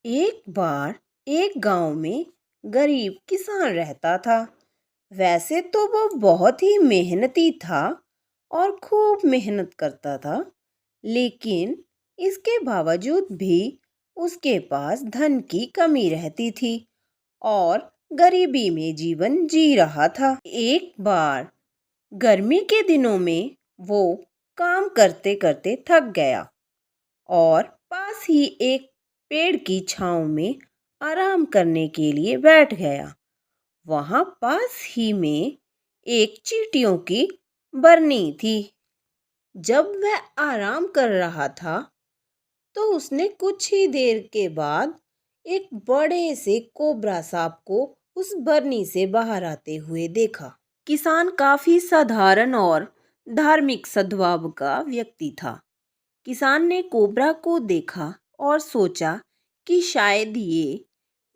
एक बार एक गांव में गरीब किसान रहता था। वैसे तो वो बहुत ही मेहनती था और खूब मेहनत करता था, लेकिन इसके बावजूद भी उसके पास धन की कमी रहती थी और गरीबी में जीवन जी रहा था। एक बार गर्मी के दिनों में वो काम करते करते थक गया और पास ही एक पेड़ की छांव में आराम करने के लिए बैठ गया। वहां पास ही में एक चींटियों की बरनी थी। जब वह आराम कर रहा था तो उसने कुछ ही देर के बाद एक बड़े से कोबरा सांप को उस बरनी से बाहर आते हुए देखा। किसान काफी साधारण और धार्मिक सद्भाव का व्यक्ति था। किसान ने कोबरा को देखा और सोचा कि शायद ये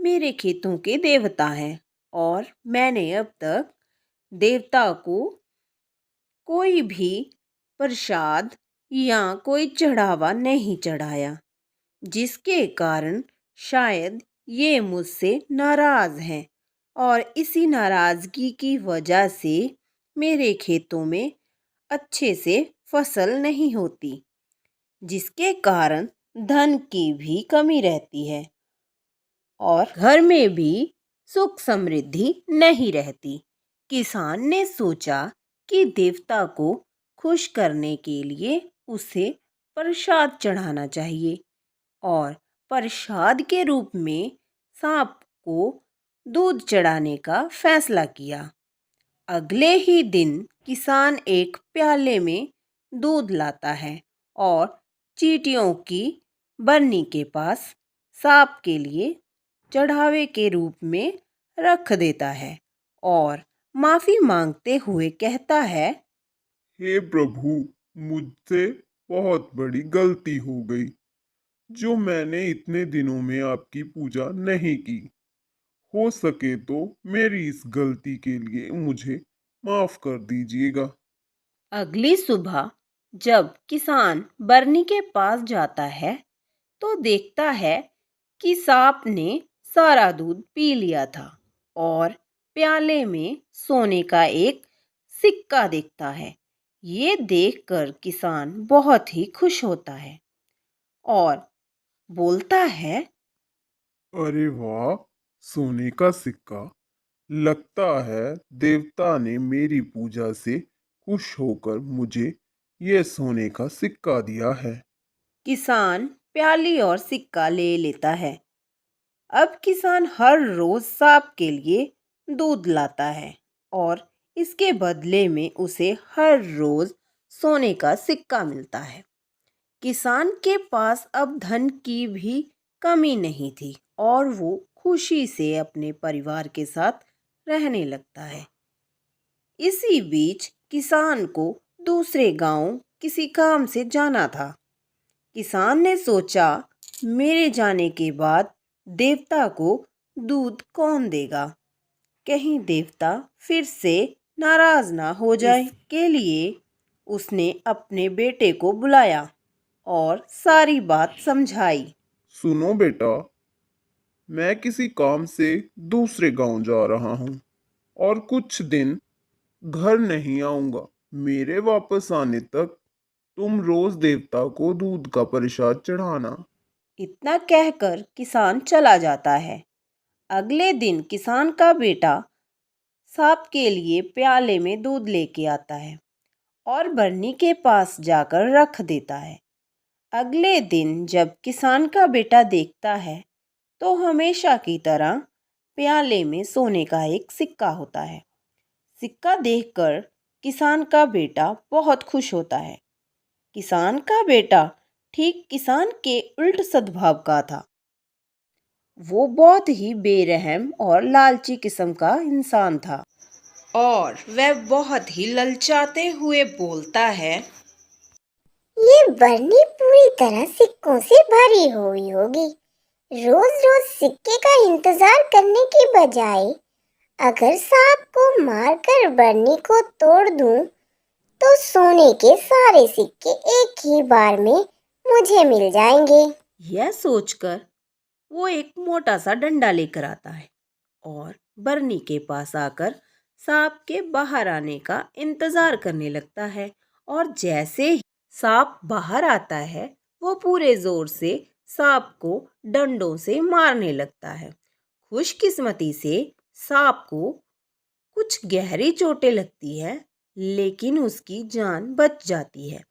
मेरे खेतों के देवता हैं और मैंने अब तक देवता को कोई भी प्रसाद या कोई चढ़ावा नहीं चढ़ाया, जिसके कारण शायद ये मुझसे नाराज हैं और इसी नाराजगी की वजह से मेरे खेतों में अच्छे से फसल नहीं होती, जिसके कारण धन की भी कमी रहती है और घर में भी सुख समृद्धि नहीं रहती। किसान ने सोचा कि देवता को खुश करने के लिए उसे प्रसाद चढ़ाना चाहिए और प्रसाद के रूप में सांप को दूध चढ़ाने का फैसला किया। अगले ही दिन किसान एक प्याले में दूध लाता है और चींटियों की बरनी के पास सांप के लिए चढ़ावे के रूप में रख देता है और माफी मांगते हुए कहता है, हे प्रभु, मुझसे बहुत बड़ी गलती हो गई जो मैंने इतने दिनों में आपकी पूजा नहीं की। हो सके तो मेरी इस गलती के लिए मुझे माफ कर दीजिएगा। अगली सुबह जब किसान बरनी के पास जाता है तो देखता है कि सांप ने सारा दूध पी लिया था और प्याले में सोने का एक सिक्का दिखता है। ये देखकर किसान बहुत ही खुश होता है और बोलता है, अरे वाह, सोने का सिक्का! लगता है देवता ने मेरी पूजा से खुश होकर मुझे यह सोने का सिक्का दिया है। किसान प्याली और सिक्का ले लेता है। अब किसान हर रोज सांप के लिए दूध लाता है और इसके बदले में उसे हर रोज सोने का सिक्का मिलता है। किसान के पास अब धन की भी कमी नहीं थी और वो खुशी से अपने परिवार के साथ रहने लगता है। इसी बीच किसान को दूसरे गांव किसी काम से जाना था। किसान ने सोचा, मेरे जाने के बाद देवता को दूध कौन देगा? कहीं देवता फिर से नाराज ना हो जाए। इसके लिए उसने अपने बेटे को बुलाया और सारी बात समझाई। सुनो बेटा, मैं किसी काम से दूसरे गांव जा रहा हूँ और कुछ दिन घर नहीं आऊंगा। मेरे वापस आने तक तुम रोज देवता को दूध का प्रसाद चढ़ाना। इतना कहकर किसान चला जाता है। अगले दिन किसान का बेटा सांप के लिए प्याले में दूध लेके आता है और बरनी के पास जाकर रख देता है। अगले दिन जब किसान का बेटा देखता है तो हमेशा की तरह प्याले में सोने का एक सिक्का होता है। सिक्का देखकर किसान का बेटा बहुत खुश होता है। किसान का बेटा ठीक किसान के उल्ट सद्भाव का था। वो बहुत ही बेरहम और लालची किस्म का इंसान था और वह बहुत ही ललचाते हुए बोलता है, ये बरनी पूरी तरह सिक्कों से भरी हुई होगी। रोज रोज सिक्के का इंतजार करने की बजाय अगर सांप को मारकर बरनी को तोड़ दूं, तो सोने के सारे सिक्के एक ही बार में मुझे मिल जाएंगे। यह सोचकर वो एक मोटा सा डंडा लेकर आता है और बरनी के पास आकर सांप के बाहर आने का इंतजार करने लगता है। और जैसे ही सांप बाहर आता है वो पूरे जोर से सांप को डंडों से मारने लगता है। खुशकिस्मती से सांप को कुछ गहरी चोटें लगती है, लेकिन उसकी जान बच जाती है।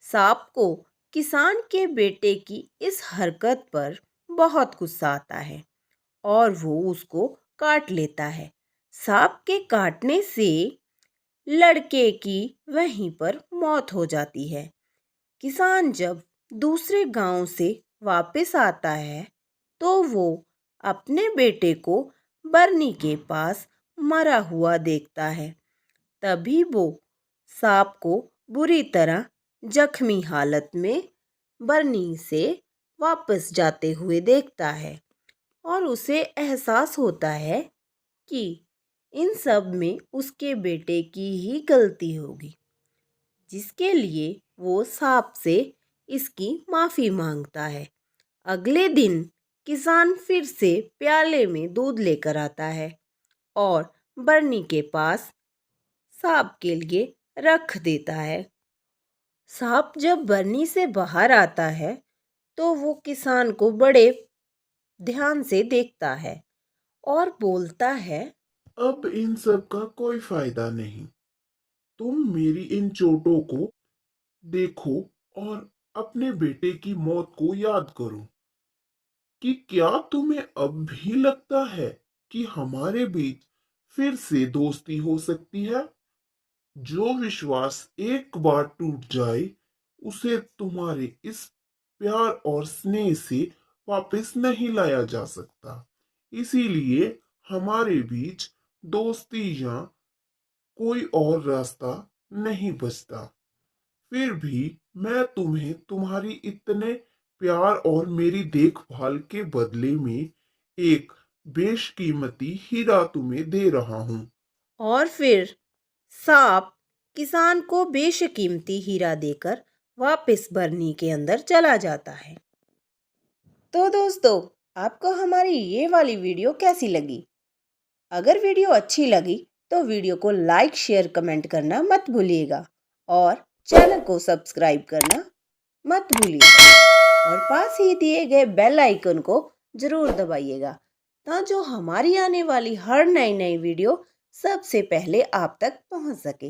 सांप को किसान के बेटे की इस हरकत पर बहुत गुस्सा आता है और वो उसको काट लेता है। सांप के काटने से लड़के की वहीं पर मौत हो जाती है। किसान जब दूसरे गांव से वापस आता है तो वो अपने बेटे को बरनी के पास मरा हुआ देखता है। तभी वो सांप को बुरी तरह जख्मी हालत में बरनी से वापस जाते हुए देखता है और उसे एहसास होता है कि इन सब में उसके बेटे की ही गलती होगी, जिसके लिए वो सांप से इसकी माफ़ी मांगता है। अगले दिन किसान फिर से प्याले में दूध लेकर आता है और बरनी के पास सांप के लिए रख देता है। सांप जब बरनी से बाहर आता है तो वो किसान को बड़े ध्यान से देखता है और बोलता है, अब इन सब का कोई फायदा नहीं। तुम मेरी इन चोटों को देखो और अपने बेटे की मौत को याद करो कि क्या तुम्हें अब भी लगता है कि हमारे बीच फिर से दोस्ती हो सकती है? जो विश्वास एक बार टूट जाए उसे तुम्हारे इस प्यार और स्नेह से वापस नहीं लाया जा सकता। इसीलिए हमारे बीच दोस्ती या कोई और रास्ता नहीं बचता। फिर भी मैं तुम्हें तुम्हारी इतने प्यार और मेरी देखभाल के बदले में एक बेशकीमती हीरा तुम्हें दे रहा हूँ। और फिर सांप किसान को बेशकीमती हीरा देकर वापस बरनी के अंदर चला जाता है। तो दोस्तों, आपको हमारी ये वाली वीडियो कैसी लगी? अगर वीडियो अच्छी लगी तो वीडियो को लाइक, शेयर, कमेंट करना मत भूलिएगा और चैनल को सब्सक्राइब करना मत भूलिएगा और पास ही दिए गए बेल आइकन को ज़रूर दबाइएगा ताकि जो हमारी आने वाली हर नई वीडियो सबसे पहले आप तक पहुंच सके।